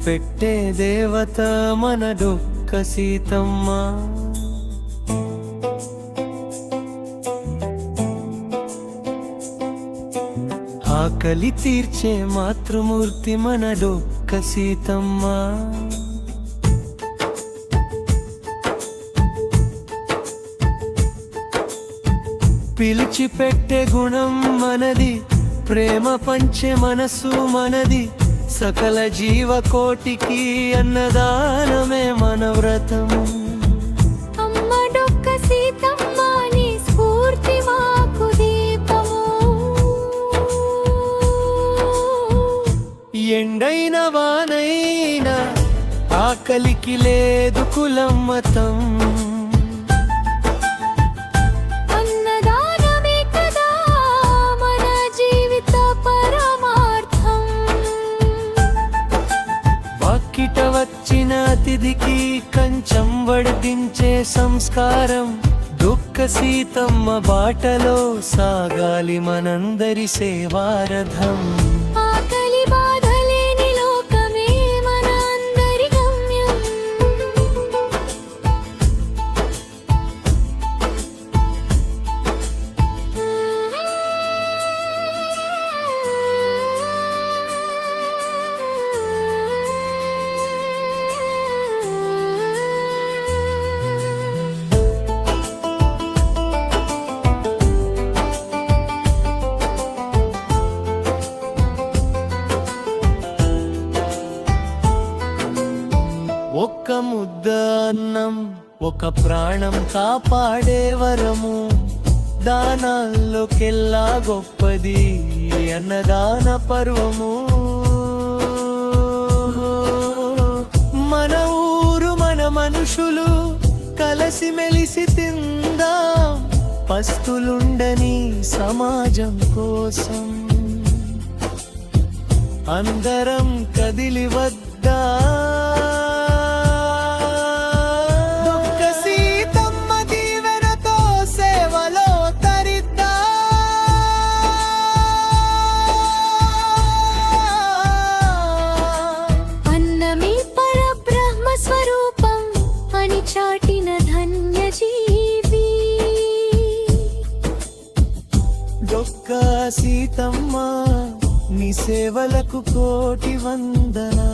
పెట్టే దేవత మన డొక్క సీతమ్మ. ఆకలి తీర్చే మాతృమూర్తి మన డొక్క సీతమ్మ. పిలిచి పెట్టే గుణం మనది, ప్రేమ పంచే మనసు మనది. సకల జీవకోటికి అన్నదానమే మన వ్రతం. అమ్మ డొక్క సీతమ్మ నీ స్ఫూర్తి మాకు దీపము. ఎండైన వానైన ఆకలికి లేదు కులం మతం. వచ్చిన అతిథికి కంచం వడ్డించే సంస్కారం. డొక్క సీతమ్మ బాటలో సాగాలి మనందరి సేవారథం. ఆకలి బాధలేని లోకమే మన అందరి గమ్యం. ఒక్క ముద్ద అన్నం ఒక ప్రాణం కాపాడే వరము. దానాల్లోకెల్లా గొప్పది అన్నదాన పర్వము. మన ఊరు మన మనుషులు కలసి మెలిసి తిందాం. పస్తులుండని సమాజం కోసం అందరం కదిలి వద్దా. చాటిన ధన్య జీవి డొక్క సీతమ్మ నీ సేవలకు కోటి వందనా.